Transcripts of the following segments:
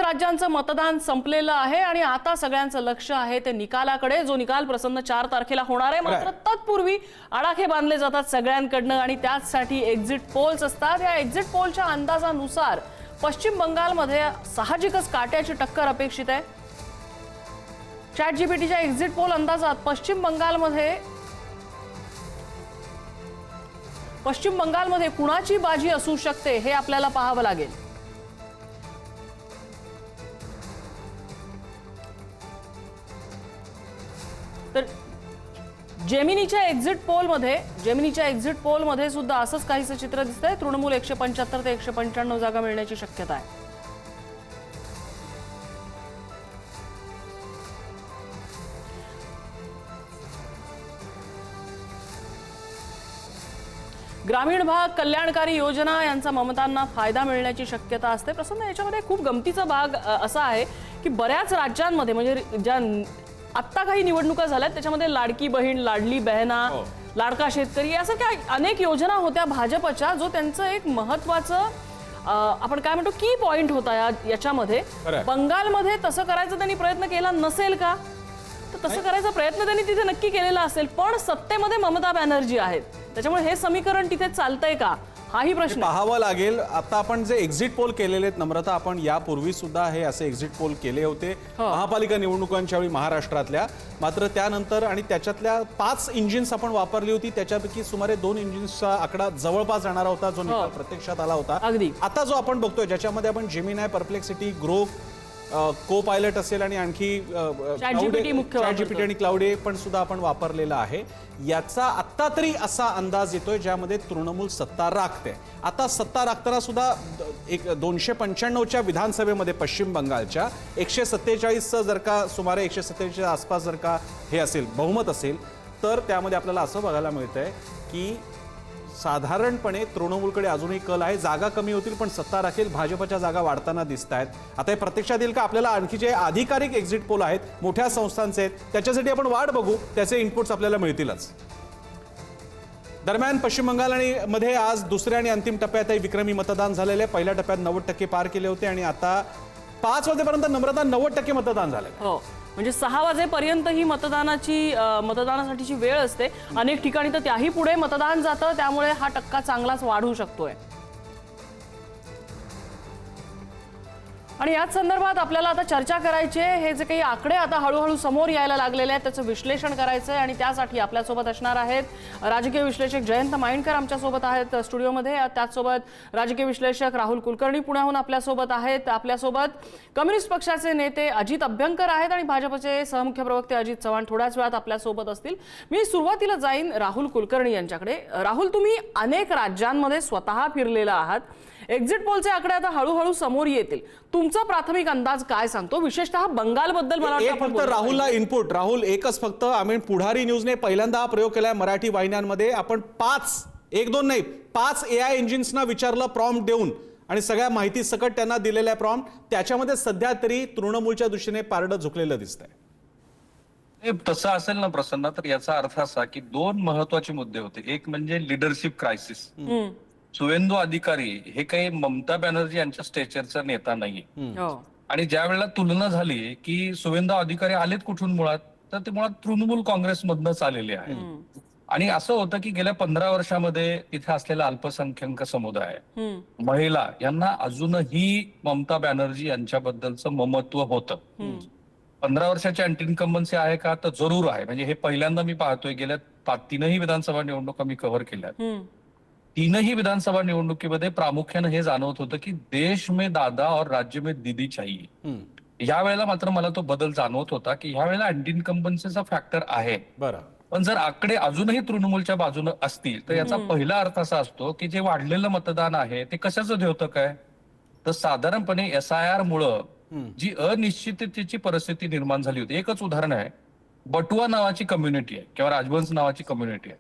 राज्यांचं मतदान संपलेलं आहे आणि आता सगळ्यांचं लक्ष आहे ते निकालाकडे, जो निकाल प्रसन्न 4 तारखेला होणार आहे। मात्र तत्पूर्वी आडाखे बांधले जातात सगळ्यांकडनं आणि त्यासाठी एक्झिट पोल्स असतात। या एक्झिट पोलच्या अंदाजानुसार पश्चिम बंगालमध्ये साहजिकच काट्याची टक्कर अपेक्षित आहे। ChatGPTच्या एक्झिट पोल अंदाजात पश्चिम बंगालमध्ये कुणाची बाजी असू शकते हे आपल्याला पाहावं लागेल। तर जेमिनीच्या एक्झिट पोलमध्ये सुद्धा असंच काहीसं चित्र दिसतंय। तृणमूल 175 ते 195 जागा मिळण्याची शक्यता आहे। ग्रामीण भाग कल्याणकारी योजना यांचा ममतांना फायदा मिळण्याची शक्यता असते। प्रसन्न, याच्यामध्ये खूप गमतीचा भाग असा आहे की बऱ्याच राज्यांमध्ये म्हणजे ज्या आत्ता काही निवडणुका झाल्यात त्याच्यामध्ये लाडकी बहीण, लाडली बहना, लाडका शेतकरी यासारख्या अनेक योजना होत्या भाजपच्या, जो त्यांचं एक महत्त्वाचं आपण काय म्हणतो की पॉइंट होता याच्यामध्ये। बंगालमध्ये तसं करायचा त्यांनी प्रयत्न केला नसेल का? तर तसं करायचा प्रयत्न त्यांनी तिथे नक्की केलेला असेल, पण सत्तेमध्ये ममता बॅनर्जी आहेत, त्याच्यामुळे हे समीकरण तिथे चालतंय का हाही प्रश्न पाहावा लागेल। आता आपण जे एक्झिट पोल केलेले आहेत नम्रता, आपण यापूर्वी सुद्धा हे असे एक्झिट पोल केले होते महापालिका निवडणुकांच्या वेळी महाराष्ट्रातल्या। मात्र त्यानंतर आणि त्याच्यातल्या 5 इंजिन्स आपण वापरली होती, त्याच्यापैकी सुमारे 2 इंजिन्सचा आकडा जवळपास जाणारा होता, जो निकाल प्रत्यक्षात आला होता। आता जो आपण बघतोय ज्याच्यामध्ये आपण जेमिनी, परप्लेक्सिटी, ग्रोक, को पायलट असेल आणि आणखी ChatGPT आणि क्लाउडे पण सुद्धा आपण वापरलेला आहे। याचा आत्ता तरी असा अंदाज येतोय ज्यामध्ये तृणमूल सत्ता राखते। आता सत्ता राखताना सुद्धा 295च्या विधानसभेमध्ये पश्चिम बंगालच्या 147 जर का सुमारे 147 आसपास जर का हे असेल बहुमत असेल, तर त्यामध्ये आपल्याला असं बघायला मिळतंय की साधारणपणे तृणमूलकडे अजूनही कल आहे। जागा कमी होतील पण सत्ता राखेल, भाजपच्या जागा वाढताना दिसत आहेत। आता हे प्रत्यक्षात येईल का आपल्याला आणखी जे अधिकारिक एक्झिट पोल आहेत मोठ्या संस्थांचे आहेत त्याच्यासाठी आपण वाट बघू, त्याचे इनपुट्स आपल्याला मिळतीलच। दरम्यान पश्चिम बंगाल आणि मध्ये आज दुसऱ्या आणि अंतिम टप्प्यातही विक्रमी मतदान झालेले। पहिल्या टप्प्यात 90% पार केले होते आणि आता 5 वाजेपर्यंत नम्रता 90% मतदान झाले। म्हणजे 6 वाजेपर्यंत ही मतदानासाठीची वेळ असते। अनेक ठिकाणी तर त्याही पुढे मतदान जातं, त्यामुळे हा टक्का चांगलाच वाढू शकतोय। आणि याच संदर्भात आपल्याला आता चर्चा करायची आहे। हे जे काही आकडे आता हळूहळू समोर यायला लागलेले आहेत त्याचं विश्लेषण करायचं आहे आणि त्यासाठी आपल्यासोबत असणार आहेत राजकीय विश्लेषक जयंत माइंडकर आमच्यासोबत आहेत स्टुडिओमध्ये। त्याचसोबत राजकीय विश्लेषक राहुल कुलकर्णी पुण्याहून आपल्यासोबत आहेत। आपल्यासोबत कम्युनिस्ट पक्षाचे नेते अजित अभ्यंकर आहेत आणि भाजपचे सहमुख्य प्रवक्ते अजित चव्हाण थोड्याच वेळात आपल्यासोबत असतील। मी सुरुवातीला जाईन राहुल कुलकर्णी यांच्याकडे। राहुल, तुम्ही अनेक राज्यांमध्ये स्वतः फिरलेला आहात, एक्झिट पोलचे आकडे आता हळूहळू समोर येतील, तुमचा प्राथमिक अंदाज काय सांगतो? विशेषतः बंगालबद्दल मला फक्त राहुलला इनपुट, राहुल एकच फक्त आम्ही पुढारी न्यूजने पहिल्यांदा हा प्रयोग केलाय मराठी वाहिन्यांमध्ये। आपण 1 2 नाही 5 AI इंजिन्सना विचारलं प्रॉम्प्ट देऊन आणि सगळ्या माहिती सकट त्यांना दिलेल्या प्रॉम्प्ट, त्याच्यामध्ये सध्या तरी तृणमूलच्या दृष्टीने पारडं झुकलेलं दिसतंय। तसं असेल ना प्रसन्न, तर याचा अर्थ असा की 2 महत्वाचे मुद्दे होते। एक म्हणजे लिडरशिप क्रायसिस। सुवेंदू अधिकारी हे काही ममता बॅनर्जी यांच्या स्टेचरचा नेता नाहीये आणि ज्या वेळेला तुलना झाली की सुवेंदू अधिकारी आलेत कुठून मुळात, तर ते मुळात तृणमूल काँग्रेसमधनच आलेले आहेत। आणि असं होतं की गेल्या 15 वर्षामध्ये तिथे असलेला अल्पसंख्याक समुदाय, महिला यांना अजूनही ममता बॅनर्जी यांच्याबद्दलचं ममत्व होतं। 15 वर्षाची अँटी इन्कम्बन्सी आहे का? तर जरूर आहे। म्हणजे हे पहिल्यांदा मी पाहतोय, गेल्या 3ही विधानसभा निवडणुका मी कव्हर केल्यात। 3ही विधानसभा निवडणुकीमध्ये प्रामुख्याने हे जाणवत होतं की देश में दादा और राज्य में दीदी चाहिए। या वेळेला मात्र मला तो बदल जाणवत होता की ह्या वेळेला अँटी इन्कम्बन्सीचा फॅक्टर आहे। पण जर आकडे अजूनही तृणमूलच्या बाजूने असतील तर याचा पहिला अर्थ असा असतो की जे वाढलेलं मतदान आहे ते कशाचं द्योतक आहे? तर साधारणपणे SIR मुळे जी अनिश्चिततेची परिस्थिती निर्माण झाली होती। एकच उदाहरण आहे, बटुआ नावाची कम्युनिटी आहे किंवा राजवंश नावाची कम्युनिटी आहे।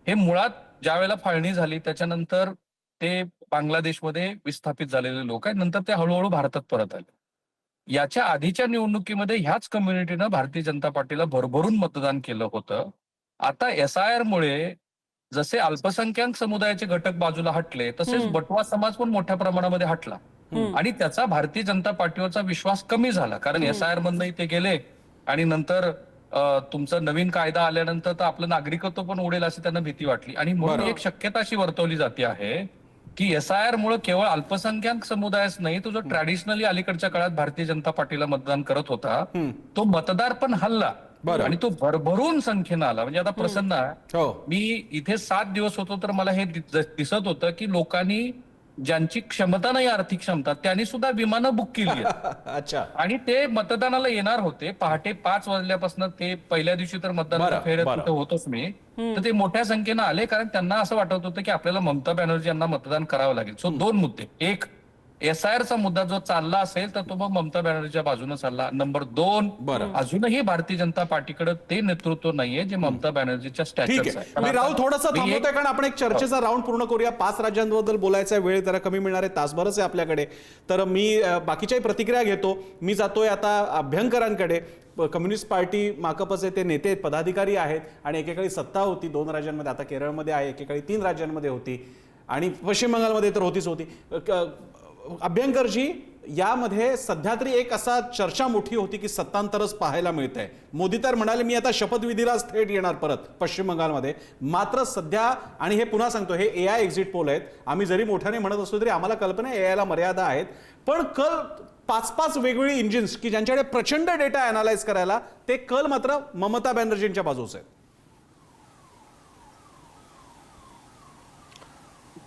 हे मुळात ज्या वेळेला फाळणी झाली त्याच्यानंतर ते बांगलादेशमध्ये विस्थापित झालेले लोक आहेत, नंतर ते हळूहळू भारतात परत आले। याच्या आधीच्या निवडणुकीमध्ये ह्याच कम्युनिटीनं भारतीय जनता पार्टीला भरभरून मतदान केलं होतं। आता SIR मुळे जसे अल्पसंख्याक समुदायाचे घटक बाजूला हटले तसेच बटवा समाज पण मोठ्या प्रमाणामध्ये हटला। आणि त्याचा भारतीय जनता पार्टीवरचा विश्वास कमी झाला. कारण SIR मधनही ते गेले आणि नंतर तुमचा नवीन कायदा आल्यानंतर तर आपलं नागरिकत्व पण उडेल अशी त्यांना भीती वाटली. आणि म्हणून एक शक्यता अशी वर्तवली जाते आहे की SIR मुळे केवळ अल्पसंख्याक समुदायच नाही, तो जो ट्रॅडिशनली अलीकडच्या काळात भारतीय जनता पार्टीला मतदान करत होता तो मतदार पण हल्ला आणि तो भरभरून संख्येनं आला. म्हणजे आता प्रसन्न आहे, मी इथे 7 दिवस होतो तर मला हे दिसत होतं की लोकांनी ज्यांची क्षमता नाही, आर्थिक क्षमता, त्यांनी सुद्धा विमानं बुक केली आहेत. अच्छा. आणि ते मतदानाला येणार होते. पहाटे 5 वाजल्यापासून ते पहिल्या दिवशी तर मतदान फेऱ्यात तिथे होतोच मी, तर ते मोठ्या संख्येनं आले कारण त्यांना असं वाटत होतं की आपल्याला ममता बॅनर्जी यांना मतदान करावं लागेल. सो 2 मुद्दे, एक SIR चा मुद्दा जो चालला असेल तर तो मग ममता बॅनर्जीच्या बाजूने चालला. नंबर 2, अजूनही भारतीय जनता पार्टीकडे ते नेतृत्व नाहीये जे ममता बॅनर्जीच्या स्टॅचर्स आहे. मी राहुल थोडंसं थांबवतोय कारण आपण एक चर्चेचा राऊंड पूर्ण करूया. 5 राज्यांबद्दल बोलायचा वेळ जरा कमी मिळणार आहे, तासभरच आहे आपल्याकडे. तर मी बाकीच्याही प्रतिक्रिया घेतो. मी जातोय आता अभ्यंकरांकडे. कम्युनिस्ट पार्टी माकपचे ते नेते आहेत, पदाधिकारी आहेत आणि एकेकाळी सत्ता होती 2 राज्यांमध्ये, आता केरळमध्ये आहे, एकेकाळी 3 राज्यांमध्ये होती आणि पश्चिम बंगालमध्ये तर होतीच होती. अभ्यंकरजी, यामध्ये सध्या तरी एक असा चर्चा मोठी होती की सत्तांतरच पाहायला मिळतंय. मोदी तर म्हणाले मी आता शपथविधीलाच थेट येणार परत पश्चिम बंगालमध्ये. मात्र सध्या, आणि हे पुन्हा सांगतो, हे AI एक्झिट पोल आहेत, आम्ही जरी मोठ्याने म्हणत असलो तरी आम्हाला कल्पना आहे AI ला मर्यादा आहेत, पण कल 5-5 वेगवेगळी इंजिन्स की ज्यांच्याकडे प्रचंड डेटा अनालाइज करायला, ते कल मात्र ममता बॅनर्जींच्या बाजूच आहेत.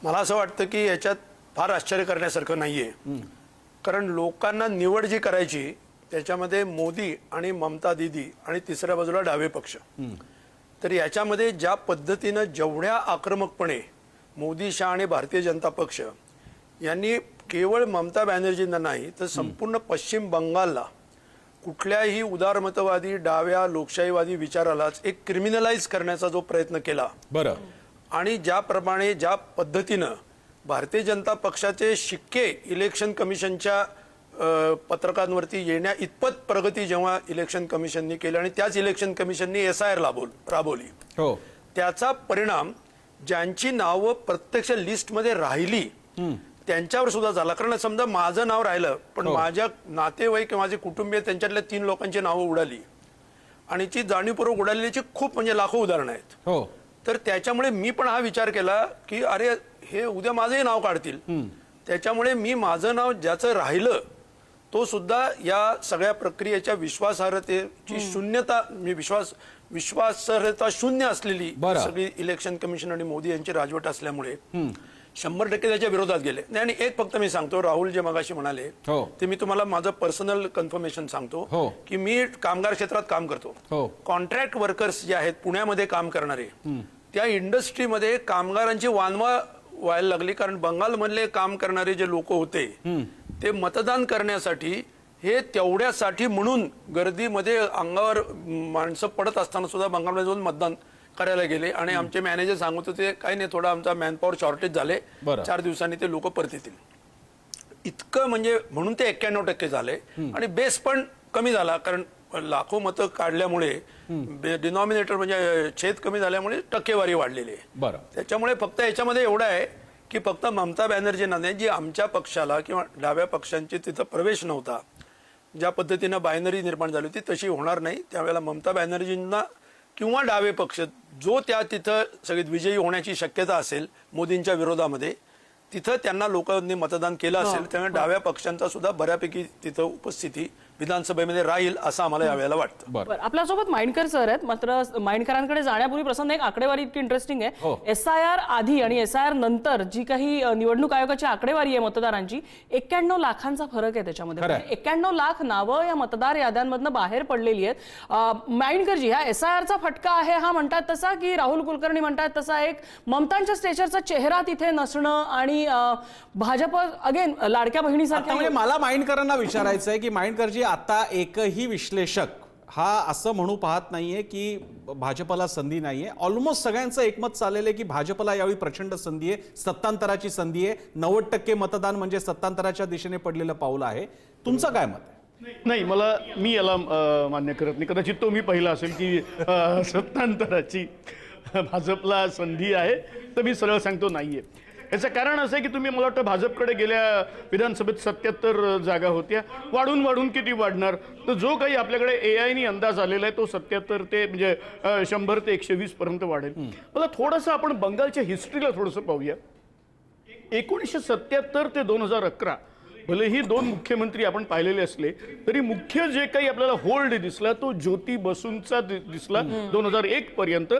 मला असं वाटतं की याच्यात फार आश्चर्य करण्यासारखं नाहीये. कारण लोकांना निवड जी करायची त्याच्यामध्ये मोदी आणि ममता दीदी आणि तिसऱ्या बाजूला डावे पक्ष. तर याच्यामध्ये ज्या पद्धतीनं जेवढ्या आक्रमकपणे मोदी, शहा आणि भारतीय जनता पक्ष यांनी केवळ ममता बॅनर्जींना नाही तर संपूर्ण पश्चिम बंगालला कुठल्याही उदारमतवादी डाव्या लोकशाहीवादी विचारालाच एक क्रिमिनलाइज करण्याचा जो प्रयत्न केला, बरं, आणि ज्याप्रमाणे ज्या पद्धतीनं भारतीय जनता पक्षाचे शिक्के इलेक्शन कमिशनच्या पत्रकांवरती येण्या इतपत प्रगती जेव्हा इलेक्शन कमिशननी केली आणि त्याच इलेक्शन कमिशननी SIR राबवली, त्याचा परिणाम ज्यांची नावं प्रत्यक्ष लिस्टमध्ये राहिली त्यांच्यावर सुद्धा झाला. कारण समजा माझं नाव राहिलं पण माझ्या नातेवाईक किंवा माझे कुटुंबीय त्यांच्यातल्या 3 लोकांची नावं उडाली आणि ती जाणीवपूर्वक उडालेली खूप म्हणजे लाखो उदाहरणं आहेत. तर त्याच्यामुळे मी पण हा विचार केला की अरे हे उद्या माझंही नाव काढतील, त्याच्यामुळे मी माझं नाव ज्याचं राहिलं तो सुद्धा या सगळ्या प्रक्रियेच्या विश्वासार्हतेची शून्यता, विश्वासार्हता शून्य असलेली सगळी इलेक्शन कमिशन आणि मोदी यांची राजवट असल्यामुळे 100% त्याच्या विरोधात गेले. आणि एक फक्त मी सांगतो, राहुल जे मगाशी म्हणाले ते मी तुम्हाला माझं पर्सनल कन्फर्मेशन सांगतो की मी कामगार क्षेत्रात काम करतो. कॉन्ट्रॅक्ट वर्कर्स जे आहेत पुण्यामध्ये काम करणारे, त्या इंडस्ट्रीमध्ये कामगारांची वानवा व्हायला लागली. कारण बंगालमधले काम करणारे जे लोक होते ते मतदान करण्यासाठी, हे तेवढ्यासाठी म्हणून गर्दीमध्ये अंगावर माणसं पडत असताना सुद्धा बंगालमध्ये जाऊन मतदान करायला गेले. आणि आमचे मॅनेजर सांगत होते काही नाही, थोडा आमचा मॅनपॉवर शॉर्टेज झाले, 4 दिवसांनी ते लोक परत येतील. इतकं म्हणजे म्हणून ते 91% झाले. आणि बेस पण कमी झाला कारण लाखो मतं काढल्यामुळे डिनॉमिनेटर म्हणजे छेद कमी झाल्यामुळे टक्केवारी वाढलेली आहे. त्याच्यामुळे फक्त याच्यामध्ये एवढं आहे की फक्त ममता बॅनर्जींना नाही, जी आमच्या पक्षाला किंवा डाव्या पक्षांची तिथं प्रवेश नव्हता, ज्या पद्धतीनं बायनरी निर्माण झाली होती तशी होणार नाही. त्यावेळेला ममता बॅनर्जींना किंवा डावे पक्ष जो त्या तिथं सगळीत विजयी होण्याची शक्यता असेल मोदींच्या विरोधामध्ये, तिथं त्यांना लोकांनी मतदान केलं असेल. त्यामुळे डाव्या पक्षांचा सुद्धा बऱ्यापैकी तिथं उपस्थिती विधानसभेमध्ये राहील असं आम्हाला यावेळेला वाटतं. बरं, आपल्यासोबत माइंडकर सर आहेत. मात्र माइंडकरांकडे जाण्यापूर्वी प्रसन्न, एक आकडेवारी इतकी इंटरेस्टिंग आहे. SIR आधी आणि SIR नंतर जी काही निवडणूक आयोगाची आकडेवारी आहे मतदारांची, 91 लाखांचा फरक आहे त्याच्यामध्ये. 91 लाख नावं या मतदार याद्यांमधनं बाहेर पडलेली आहेत. माइंडकरजी, हा SIRचा फटका आहे हा म्हणतात तसा, की राहुल कुलकर्णी म्हणतात तसा, एक ममतांच्या स्टेचरचा चेहरा तिथे नसणं आणि भाजप अगेन लाडक्या बहिणीसारख्या. म्हणजे मला माइंडकरांना विचारायचं आहे की माइंडकरजी, आता एकही विश्लेषक हा असं म्हणू पाहत नाहीये की भाजपला संधी नाहीये. ऑलमोस्ट सगळ्यांचं एकमत चाललेलं आहे की भाजपला यावेळी प्रचंड संधी आहे, सत्तांतराची संधी आहे. 90% मतदान म्हणजे सत्तांतराच्या दिशेने पडलेलं पाऊल आहे. तुमचं काय मत आहे? नाही, मी याला मान्य करत नाही. कदाचित तो मी पहिला असेल की सत्तांतराची भाजपला संधी आहे, तर मी सरळ सांगतो नाहीये. याचं कारण असं आहे की तुम्ही, मला वाटतं भाजपकडे गेल्या विधानसभेत 77 जागा होत्या, वाढून वाढून किती वाढणार, तर जो काही आपल्याकडे AI अंदाज आलेला आहे तो 77 ते म्हणजे 100 ते 120 पर्यंत वाढेल. मला थोडंसं आपण बंगालच्या हिस्ट्रीला थोडंसं पाहूया. 1977 ते 2011 भलेही 2 मुख्यमंत्री आपण पाहिलेले असले तरी मुख्य जे काही आपल्याला होल्ड दिसला तो ज्योती बसूंचा दिसला 2001 पर्यंत.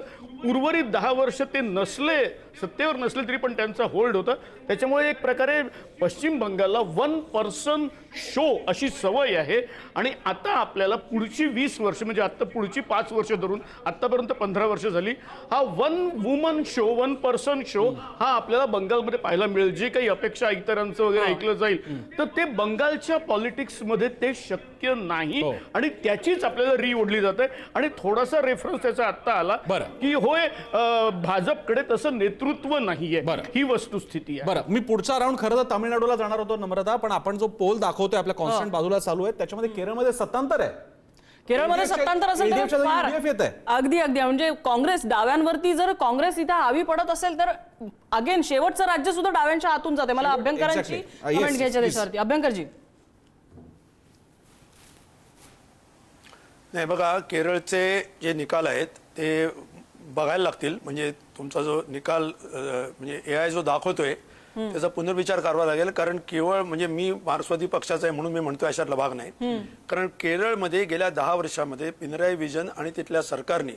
उर्वरित 10 वर्ष ते नसले, सत्तेवर नसले तरी पण त्यांचा होल्ड होता. त्याच्यामुळे एक प्रकारे पश्चिम बंगालला 1 पर्सन शो अशी सवय आहे. आणि आता आपल्याला पुढची 20 वर्ष म्हणजे आता पुढची 5 वर्ष धरून आतापर्यंत 15 वर्ष झाली, हा 1 वुमन शो, 1 पर्सन शो हा आपल्याला बंगालमध्ये पाहायला मिळेल. जे काही अपेक्षा इतरांचं वगैरे ऐकलं जाईल तर ते बंगालच्या पॉलिटिक्स मध्ये ते शक्य नाही. आणि त्याचीच आपल्याला री ओढली जाते. आणि थोडासा रेफरन्स त्याचा आता आला की होय भाजपकडे तसं नेतृत्व नाहीये, ही वस्तुस्थिती आहे. बरं, मी पुढचा राऊंड खरं तर तामिळनाडूला जाणार होतो नम्रता, पण आपण जो पोल दाखवतोय आपल्या कॉन्स्टंट बाजूला चालू आहे त्याच्यामध्ये केरळमध्ये 77 आहे. केरळमध्ये 77 असेल तर फार अगदी अगदी म्हणजे काँग्रेस डाव्यांवरती, जर काँग्रेस इथं हावी पडत असेल तर अगेन शेवटचं राज्य सुद्धा डाव्यांच्या हातून जाते. मला अभ्यंकरांची कमेंट घ्यायची त्याच्यावरती. अभ्यंकरजी. नाही बघा, केरळचे जे निकाल आहेत ते बघायला लागतील. म्हणजे तुमचा जो निकाल म्हणजे AI जो दाखवतोय त्याचा पुनर्विचार करावा लागेल. कारण केवळ म्हणजे मी मार्क्सवादी पक्षाचा आहे म्हणून मी म्हणतोय अशातला भाग नाही. कारण केरळमध्ये गेल्या 10 वर्षामध्ये पिनराई विजयन आणि तिथल्या सरकारने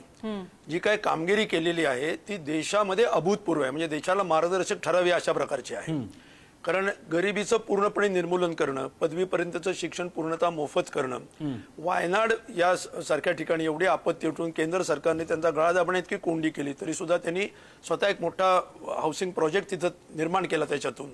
जी काही कामगिरी केलेली आहे ती देशामध्ये अभूतपूर्व आहे. म्हणजे देशाला मार्गदर्शक ठरावे अशा प्रकारची आहे. कारण गरिबीचं पूर्णपणे निर्मूलन करणं, पदवीपर्यंतचं शिक्षण पूर्णतः मोफत करणं, वायनाड या सारख्या ठिकाणी एवढी आपत्ती उठून केंद्र सरकारने त्यांचा गळा दाबण्यात इतकी कोंडी केली तरी सुद्धा त्यांनी स्वतः एक मोठा हाऊसिंग प्रोजेक्ट तिथं निर्माण केला त्याच्यातून.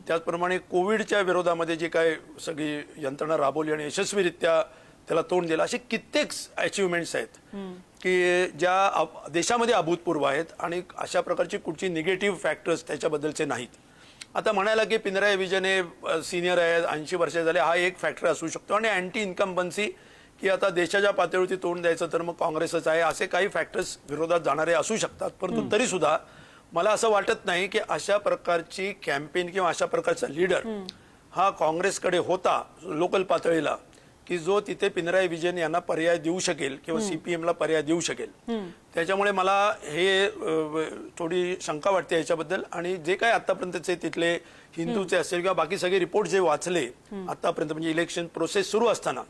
त्याचप्रमाणे कोविडच्या विरोधामध्ये जी काय सगळी यंत्रणा राबवली आणि यशस्वीरित्या त्याला तोंड दिलं, असे कित्येक अचिव्हमेंट्स आहेत की ज्या देशामध्ये अभूतपूर्व आहेत आणि अशा प्रकारची कुठची निगेटिव्ह फॅक्टर्स त्याच्याबद्दलचे नाहीत. आता म्हणायला की पिनराई विजयन हे सिनियर आहेत, 80 वर्ष झाले, हा एक फॅक्टर असू शकतो. आणि अँटी इन्कम्बन्सी की आता देशाच्या पातळीवरती तोंड द्यायचं तर मग काँग्रेसच आहे, असे काही फॅक्टर्स विरोधात जाणारे असू शकतात. परंतु तरी सुद्धा मला असं वाटत नाही की अशा प्रकारची कॅम्पेन किंवा अशा प्रकारचा लीडर हा काँग्रेसकडे होता लोकल पातळीला की जो तिथे पिनराई विजयन यांना पर्याय देऊ शकेल किंवा CPM ला पर्याय देऊ शकेल. त्याच्यामुळे मला हे थोडी शंका वाटते याच्याबद्दल. आणि जे काही आतापर्यंतचे तिथले हिंदूचे असेल किंवा बाकी सगळे रिपोर्ट जे वाचले आतापर्यंत म्हणजे इलेक्शन प्रोसेस सुरू असताना,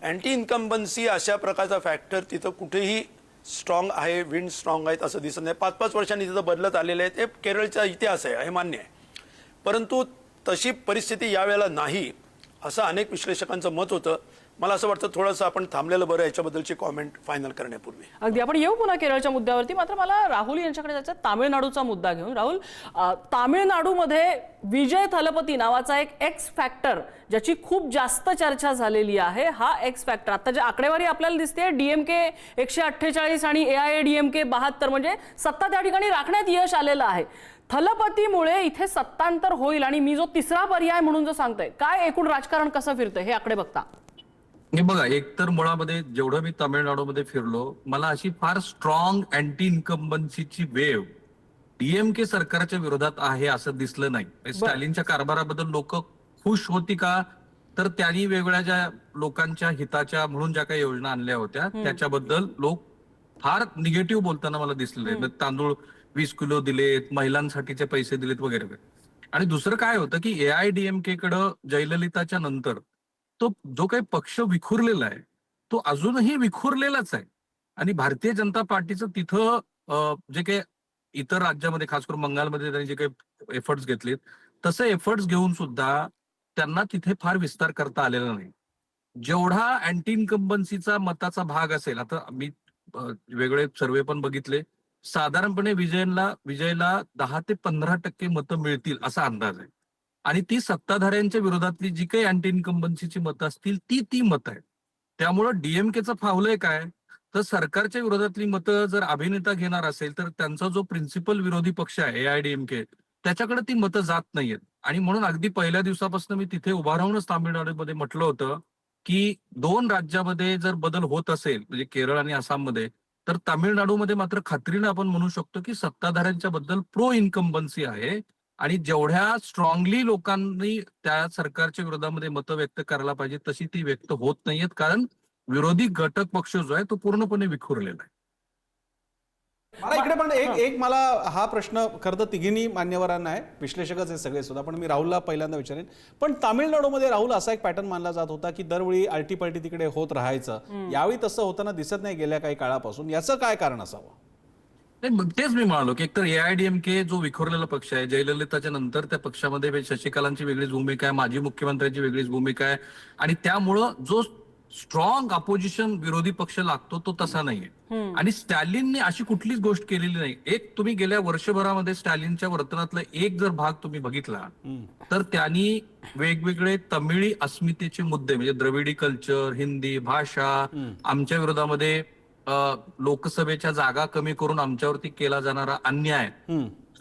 अँटी इन्कम्बन्सी अशा प्रकारचा फॅक्टर तिथं कुठेही स्ट्रॉंग आहे, विंड स्ट्रॉंग आहेत असं दिसत नाही. 5-5 वर्षांनी तिथं बदलत आलेले आहेत. हे केरळचा इतिहास आहे, हे मान्य आहे. परंतु तशी परिस्थिती यावेळेला नाही असं अनेक विश्लेषकांचं मत होतं. मला असं वाटतं थोडंसं आपण थांबलेलं बरं याच्याबद्दलची कॉमेंट फायनल करण्यापूर्वी. अगदी आपण येऊ पुन्हा केरळच्या मुद्द्यावरती. मात्र मला राहुल यांच्याकडे जायचं तामिळनाडूचा मुद्दा घेऊन. राहुल, तामिळनाडूमध्ये विजय थलपती नावाचा एक एक्स फॅक्टर ज्याची खूप जास्त चर्चा झालेली आहे, हा एक्स फॅक्टर आता जे आकडेवारी आपल्याला दिसते DMK 148 आणि AIADMK 72 म्हणजे सत्ता त्या ठिकाणी राखण्यात यश आलेलं आहे. थलपतीमुळे इथे सत्तांतर होईल आणि मी जो तिसरा पर्याय म्हणून जो सांगतोय, काय एकूण राजकारण कसं फिरतंय हे आकडे बघता? हे बघा, एकतर मुळामध्ये जेवढं मी तामिळनाडूमध्ये फिरलो, मला अशी फार स्ट्रॉंग अँटी इन्कम्बन्सीची वेव DMK सरकारच्या विरोधात आहे असं दिसलं नाही. स्टॅलिनच्या कारभाराबद्दल लोक खुश होती का, तर त्यांनी वेगवेगळ्या ज्या लोकांच्या हिताच्या म्हणून ज्या काही योजना आणल्या होत्या त्याच्याबद्दल लोक फार निगेटिव्ह बोलताना मला दिसलेले. तांदूळ 20 किलो दिलेत, महिलांसाठीचे पैसे दिलेत वगैरे वगैरे. आणि दुसरं काय होतं की AIADMK कडं जयललिताच्या नंतर तो जो काही पक्ष विखुरलेला आहे तो अजूनही विखुरलेलाच आहे. आणि भारतीय जनता पार्टीचं तिथं जे काही इतर राज्यामध्ये खास करून बंगालमध्ये त्यांनी जे काही एफर्ट्स घेतलेत तसे एफर्ट्स घेऊन सुद्धा त्यांना तिथे फार विस्तार करता आलेला नाही. जेवढा अँटी इन्कम्बन्सीचा मताचा भाग असेल, आता मी वेगळे सर्वे पण बघितले, साधारणपणे विजयला 10 ते 15% मतं मिळतील असा अंदाज आहे. आणि ती सत्ताधाऱ्यांच्या विरोधातली जी काही अँटी इन्कम्बन्सीची मतं असतील ती मतं आहेत. त्यामुळं DMKचं फावलंय काय, तर सरकारच्या विरोधातली मतं जर अभिनेता घेणार असेल तर त्यांचा जो प्रिन्सिपल विरोधी पक्ष आहे AIADMK त्याच्याकडे ती मतं जात नाहीयेत. आणि म्हणून अगदी पहिल्या दिवसापासून मी तिथे उभा राहूनच तामिळनाडूमध्ये म्हटलं होतं की 2 राज्यामध्ये जर बदल होत असेल म्हणजे केरळ आणि आसाममध्ये, तर तामिळनाडूमध्ये मात्र खात्रीनं आपण म्हणू शकतो की सत्ताधाऱ्यांच्या बद्दल प्रो इन्कम्बन्सी आहे. आणि जेवढ्या स्ट्रॉंगली लोकांनी त्या सरकारच्या विरोधामध्ये मतं व्यक्त करायला पाहिजे तशी ती व्यक्त होत नाहीयेत, कारण विरोधी घटक पक्ष जो आहे तो पूर्णपणे विखुरलेला आहे. मला इकडे पण एक मला हा प्रश्न खरं तर तिघींनी मान्यवरांना आहे, विश्लेषकच हे सगळे सुद्धा, पण मी राहुलला पहिल्यांदा विचारेन. पण तामिळनाडूमध्ये राहुल असा एक पॅटर्न मानला जात होता की दरवेळी आलटीपलटी तिकडे होत राहायचं, यावेळी तसं होताना दिसत नाही गेल्या काही काळापासून. याचं काय कारण असावं? नाही, मग तेच मी म्हणालो की एकतर AIADMK जो विखुरलेला पक्ष आहे, जयललिताच्या नंतर त्या पक्षामध्ये शशिकलांची वेगळीच भूमिका आहे, माजी मुख्यमंत्र्यांची वेगळीच भूमिका आहे, आणि त्यामुळं जो स्ट्रॉंग अपोजिशन विरोधी पक्ष लागतो तो तसा नाहीये. आणि स्टॅलिनने अशी कुठलीच गोष्ट केलेली नाही. एक तुम्ही गेल्या वर्षभरामध्ये स्टॅलिनच्या वर्तनातला एक जर भाग तुम्ही बघितला तर त्यांनी वेगवेगळे तमिळी अस्मितेचे मुद्दे म्हणजे द्रविडी कल्चर, हिंदी भाषा, आमच्या विरोधामध्ये लोकसभेच्या जागा कमी करून आमच्यावरती केला जाणारा अन्याय,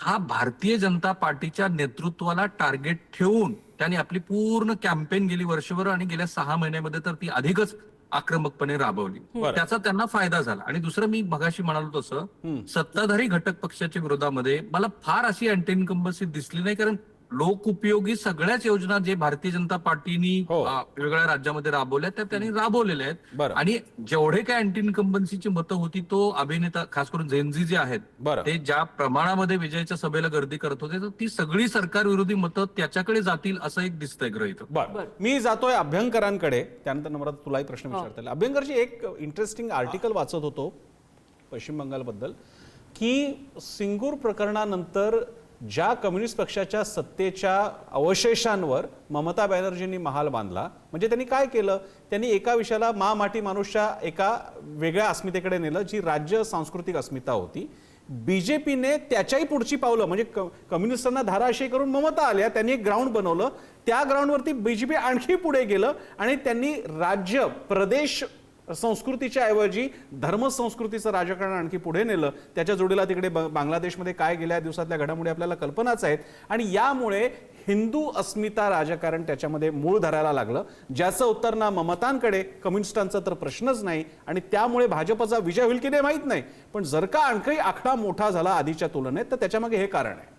हा भारतीय जनता पार्टीच्या नेतृत्वाला टार्गेट ठेवून त्यांनी आपली पूर्ण कॅम्पेन गेली वर्षभर आणि गेल्या 6 महिन्यामध्ये तर ती अधिकच आक्रमकपणे राबवली. त्याचा त्यांना फायदा झाला. आणि दुसरं मी मगाशी म्हणालो तसं सत्ताधारी घटक पक्षाच्या विरोधामध्ये मला फार अशी अँटी इन्कम्बन्सी दिसली नाही, कारण लोकउपयोगी सगळ्याच योजना जे भारतीय जनता पार्टीनी वेगवेगळ्या राज्यामध्ये राबवल्या त्या त्यांनी राबवलेल्या आहेत. आणि जेवढे काय अँटी इन्कम्बन्सीची मतं होती तो अभिनेता खास करून जेनझी जे आहेत ते ज्या प्रमाणामध्ये विजयाच्या सभेला गर्दी करत होते तर ती सगळी सरकार विरोधी मतं त्याच्याकडे जातील असं एक दिसतंय गृहीत. बरं, मी जातोय अभ्यंकरांकडे, त्यानंतर नम्रता तुलाही प्रश्न विचारता येईल. अभ्यंकरची एक इंटरेस्टिंग आर्टिकल वाचत होतो पश्चिम बंगालबद्दल की सिंगूर प्रकरणानंतर ज्या कम्युनिस्ट पक्षाच्या सत्तेच्या अवशेषांवर ममता बॅनर्जींनी महाल बांधला, म्हणजे त्यांनी काय केलं, त्यांनी एका विषयाला माटी माणूसच्या एका वेगळ्या अस्मितेकडे नेलं जी राज्य सांस्कृतिक अस्मिता होती. बीजेपीने त्याच्याही पुढची पावलं म्हणजे कम्युनिस्टांना धाराशय करून ममता आल्या, त्यांनी एक ग्राउंड बनवलं, त्या ग्राउंडवरती बीजेपी आणखी पुढे गेलं आणि त्यांनी राज्य प्रदेश संस्कृतीच्या ऐवजी धर्म संस्कृतीचं राजकारण आणखी पुढे नेलं. त्याच्या जोडीला तिकडे बांगलादेशमध्ये काय गेल्या दिवसातल्या घडामोडी आपल्याला कल्पनाच आहेत. आणि यामुळे हिंदू अस्मिता राजकारण त्याच्यामध्ये मूळ धरायला लागलं, ज्याचं उत्तर ना ममतांकडे, कम्युनिस्टांचा तर प्रश्नच नाही. आणि त्यामुळे भाजपचा विजय होईल की नाही माहीत नाही, पण जर का आणखी आकडा मोठा झाला आधीच्या तुलनेत तर त्याच्यामागे हे कारण आहे.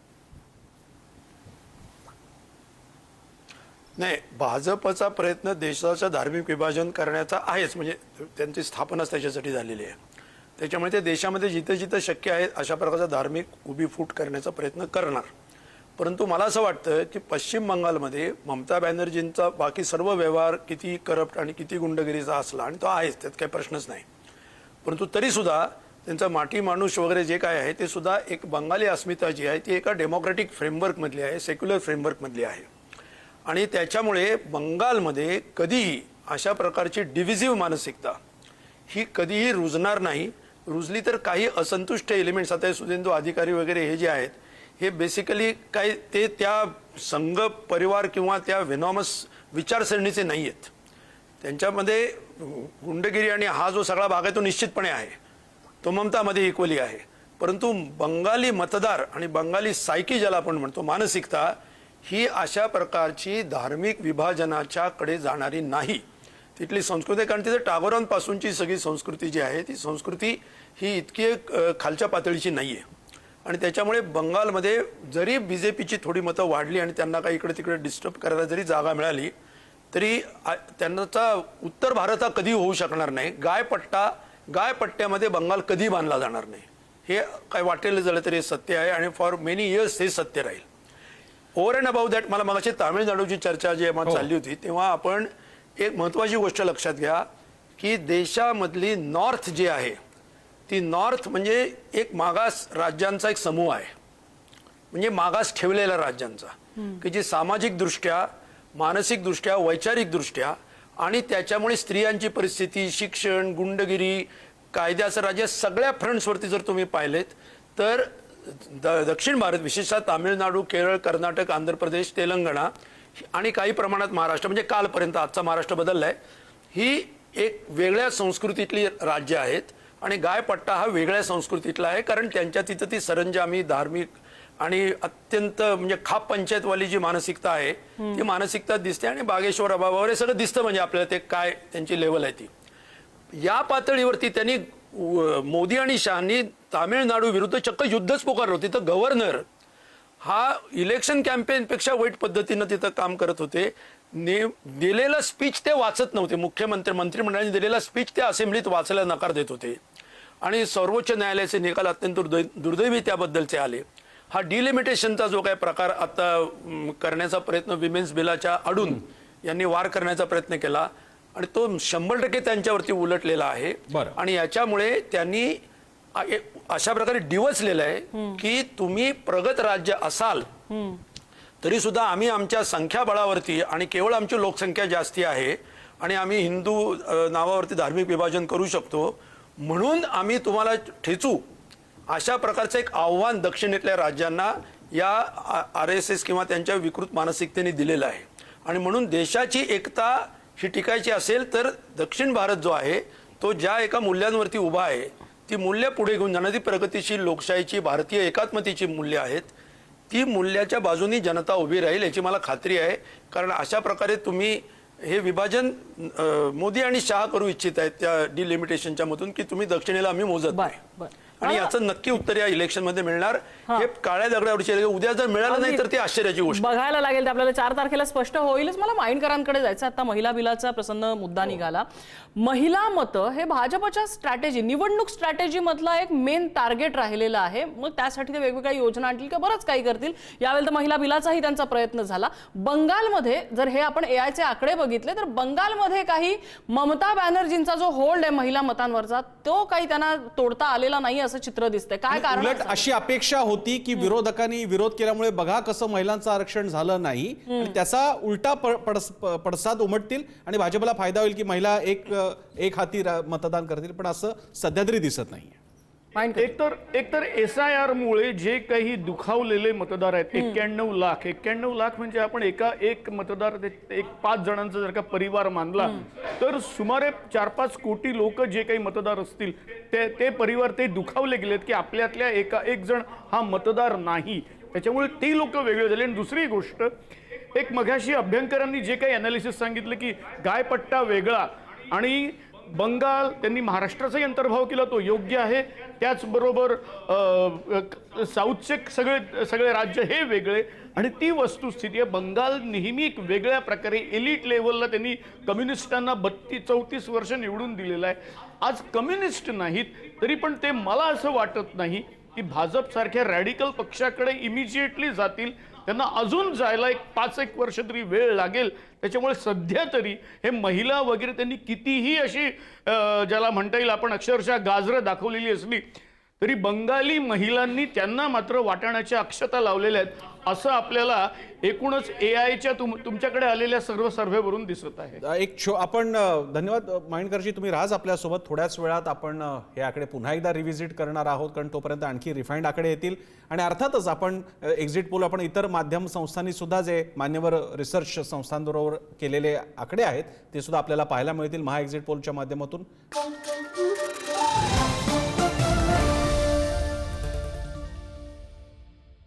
नाही, भाजपचा प्रयत्न देशाचं धार्मिक विभाजन करण्याचा आहेच, म्हणजे त्यांची स्थापनाच त्याच्यासाठी झालेली आहे. त्याच्यामुळे ते देशामध्ये जिथं जिथं शक्य आहे अशा प्रकारचा धार्मिक उभीफूट करण्याचा प्रयत्न करणार. परंतु मला असं वाटतं की पश्चिम बंगालमध्ये ममता बॅनर्जींचा बाकी सर्व व्यवहार किती करप्ट आणि किती गुंडगिरीचा असला, आणि तो आहेच, त्यात काही प्रश्नच नाही, परंतु तरीसुद्धा त्यांचा माटी माणूस वगैरे जे काय आहे ते सुद्धा एक बंगाली अस्मिता जी आहे ती एका डेमोक्रॅटिक फ्रेमवर्कमधली आहे, सेक्युलर फ्रेमवर्कमधली आहे. आणि त्याच्यामुळे बंगालमध्ये कधीही अशा प्रकारची डिव्हिजिव्ह मानसिकता ही कधीही रुजणार नाही. रुजली तर काही असंतुष्ट एलिमेंट्स, आता सुवेंदू अधिकारी वगैरे हे जे आहेत हे बेसिकली काय ते त्या संघ परिवार किंवा त्या व्हेनॉमस विचारसरणीचे नाही आहेत. त्यांच्यामध्ये गुंडगिरी आणि हा जो सगळा भाग आहे तो निश्चितपणे आहे, तो ममतामध्ये इक्वली आहे. परंतु बंगाली मतदार आणि बंगाली सायकी ज्याला आपण म्हणतो मानसिकता ही अशा प्रकारची धार्मिक विभाजनाच्या कडे जाणारी नाही. तिथली संस्कृती, कारण तिथे टागोरांपासूनची सगळी संस्कृती जी आहे ती संस्कृती ही इतकी खालच्या पातळीची नाही आहे. आणि त्याच्यामुळे बंगालमध्ये जरी बीजेपीची थोडी मतं वाढली आणि त्यांना काही इकडे तिकडे डिस्टर्ब करायला जरी जागा मिळाली तरी त्यांचा उत्तर भारत हा कधी होऊ शकणार नाही. गायपट्ट्यामध्ये बंगाल कधी बांधला जाणार नाही, हे काय वाटेल झालं तरी सत्य आहे आणि फॉर मेनी इयर्स हे सत्य राहील. ओव्हर अँड अबाउट दॅट, मला मगाशी तामिळनाडूची चर्चा जेव्हा चालली होती तेव्हा आपण एक महत्त्वाची गोष्ट लक्षात घ्या की देशामधली नॉर्थ जी आहे ती नॉर्थ म्हणजे एक मागास राज्यांचा एक समूह आहे, म्हणजे मागास ठेवलेल्या राज्यांचा, की जी सामाजिकदृष्ट्या, मानसिकदृष्ट्या, वैचारिकदृष्ट्या आणि त्याच्यामुळे स्त्रियांची परिस्थिती, शिक्षण, गुंडगिरी, कायद्याचं राज्य सगळ्या फ्रंट्सवरती जर तुम्ही पाहिलेत तर दक्षिण भारत, विशेषतः तामिळनाडू, केरळ, कर्नाटक, आंध्र प्रदेश, तेलंगणा आणि काही प्रमाणात महाराष्ट्र, म्हणजे कालपर्यंत, आजचा महाराष्ट्र बदललाय, ही एक वेगळ्या संस्कृतीतली राज्य आहेत. आणि गायपट्टा हा वेगळ्या संस्कृतीतला आहे, कारण त्यांच्या तिथं ती सरंजामी, धार्मिक आणि अत्यंत म्हणजे खाप पंचायतवाली जी मानसिकता आहे ती मानसिकता दिसते. आणि बागेश्वर अभावावर हे सगळं दिसतं, म्हणजे आपल्याला ते काय त्यांची लेवल आहे ती. या पातळीवरती त्यांनी मोदी आणि शहानी तामिळनाडू विरुद्ध चक्क युद्धच पुकारलं होतं. तर गव्हर्नर हा इलेक्शन कॅम्पेनपेक्षा वाईट पद्धतीनं तिथं काम करत होते. दिलेलं स्पीच ते वाचत नव्हते. मंत्रिमंडळाने दिलेला स्पीच ते असेंब्लीत वाचायला नकार देत होते आणि सर्वोच्च न्यायालयाचे निकाल अत्यंत दुर्दैवी त्याबद्दलचे आले. हा डिलिमिटेशनचा जो काही प्रकार आता करण्याचा प्रयत्न विमेन्स बिलाच्या आडून यांनी वार करण्याचा प्रयत्न केला आणि तो 100% त्यांच्यावरती उलटलेला आहे. आणि याच्यामुळे त्यांनी अशा प्रकारे डिवचलेलं आहे की तुम्ही प्रगत राज्य असाल तरी सुद्धा आम्ही आमच्या संख्याबळावरती आणि केवळ आमची लोकसंख्या जास्ती आहे आणि आम्ही हिंदू नावावरती धार्मिक विभाजन करू शकतो म्हणून आम्ही तुम्हाला ठेचू, अशा प्रकारचं एक आव्हान दक्षिणेतल्या राज्यांना या RSS किंवा त्यांच्या विकृत मानसिकतेने दिलेलं आहे. आणि म्हणून देशाची एकता ही टिकायची असेल तर दक्षिण भारत जो आहे तो ज्या एका मूल्यांवरती उभा आहे ती मूल्य पुढे घेऊन जाणारी प्रगतीशील लोकशाहीची भारतीय एकात्मतेची मूल्य आहेत, ती मूल्याच्या बाजूनी जनता उभी राहील याची मला खात्री आहे. कारण अशा प्रकारे तुम्ही हे विभाजन मोदी आणि शहा करू इच्छित आहेत त्या डिलिमिटेशनच्या मधून की तुम्ही दक्षिणेला आम्ही मोजत नाही. आणि याचं नक्की उत्तर या इलेक्शन मध्ये मिळणार. हे काळ्या दगडावरची उद्या जर मिळालं नाही तर ती आश्चर्याची गोष्ट बघायला लागेल. ते आपल्याला 4 तारखेला स्पष्ट होईलच. मला माइंडकरांकडे जायचं. आता महिला बिलाचा प्रसन्न मुद्दा निघाला. महिला मतं हे भाजपच्या स्ट्रॅटेजी, निवडणूक स्ट्रॅटेजी मधला एक मेन टार्गेट राहिलेला आहे. मग त्यासाठी ते वेगवेगळ्या योजना आणतील का बरंच काही करतील. यावेळी तर महिला बिलाचाही त्यांचा प्रयत्न झाला. बंगालमध्ये जर हे आपण AIचे आकडे बघितले तर बंगालमध्ये काही ममता बॅनर्जींचा जो होल्ड आहे महिला मतांवरचा तो काही त्यांना तोडता आलेला नाही असं चित्र दिसतंय. काय कारण? उलट अशी अपेक्षा होती की विरोधकांनी विरोध केल्यामुळे बघा कसं महिलांचं आरक्षण झालं नाही आणि त्याचा उलटा पडसाद उमटतील आणि भाजपला फायदा होईल की महिला एक हाती मतदान करतील. पण असं सध्या तरी दिसत नाही. एकतर SIR मुळे जे काही दुखावलेले मतदार आहेत 91 लाख म्हणजे आपण एक मतदार 5 जणांचा जर का परिवार मानला तर सुमारे 4-5 कोटी लोक जे काही मतदार असतील ते परिवार ते दुखावले गेलेत की आपल्यातल्या एक जण हा मतदार नाही. त्याच्यामुळे ते लोक वेगळे झाले. आणि दुसरी गोष्ट, एक मघाशी अभ्यंकरांनी जे काही अनालिसिस सांगितलं की गायपट्टा वेगळा आणि बंगाल त्यांनी महाराष्ट्राचाही अंतर्भाव केला तो योग्य आहे. त्याचबरोबर साऊथचे सगळे राज्य हे वेगळे आणि ती वस्तुस्थिती आहे. बंगाल नेहमी एक वेगळ्या प्रकारे एलिट लेवलला त्यांनी कम्युनिस्टांना 32-34 वर्ष निवडून दिलेलं आहे. आज कम्युनिस्ट नाहीत तरी पण ते मला असं वाटत नाही की भाजप सारख्या रॅडिकल पक्षाकडे इमिजिएटली जातील. त्यांना अजून जायला 5-1 वर्ष तरी वेळ लागेल. त्याच्यामुळे सध्या तरी हे महिला वगैरे त्यांनी कितीही अशी ज्याला म्हणता येईल आपण अक्षरशः गाजरं दाखवलेली असली तरी बंगाली महिलांनी त्यांना मात्र वाटाण्याच्या अक्षता लावलेल्या आहेत असं आपल्याला एकूणच AIच्या तुमच्याकडे आलेल्या सर्व सर्व्हेवरून दिसत आहे. आपण धन्यवाद माइंडकरजी, तुम्ही राज आपल्यासोबत. थोड्याच वेळात आपण हे आकडे पुन्हा एकदा रिव्हिजिट करणार आहोत कारण तोपर्यंत आणखी रिफाईंड आकडे येतील. आणि अर्थातच आपण एक्झिट पोल आपण इतर माध्यम संस्थांनी सुद्धा जे मान्यवर रिसर्च संस्थांबरोबर केलेले आकडे आहेत ते सुद्धा आपल्याला पाहायला मिळतील महा एक्झिट पोलच्या माध्यमातून.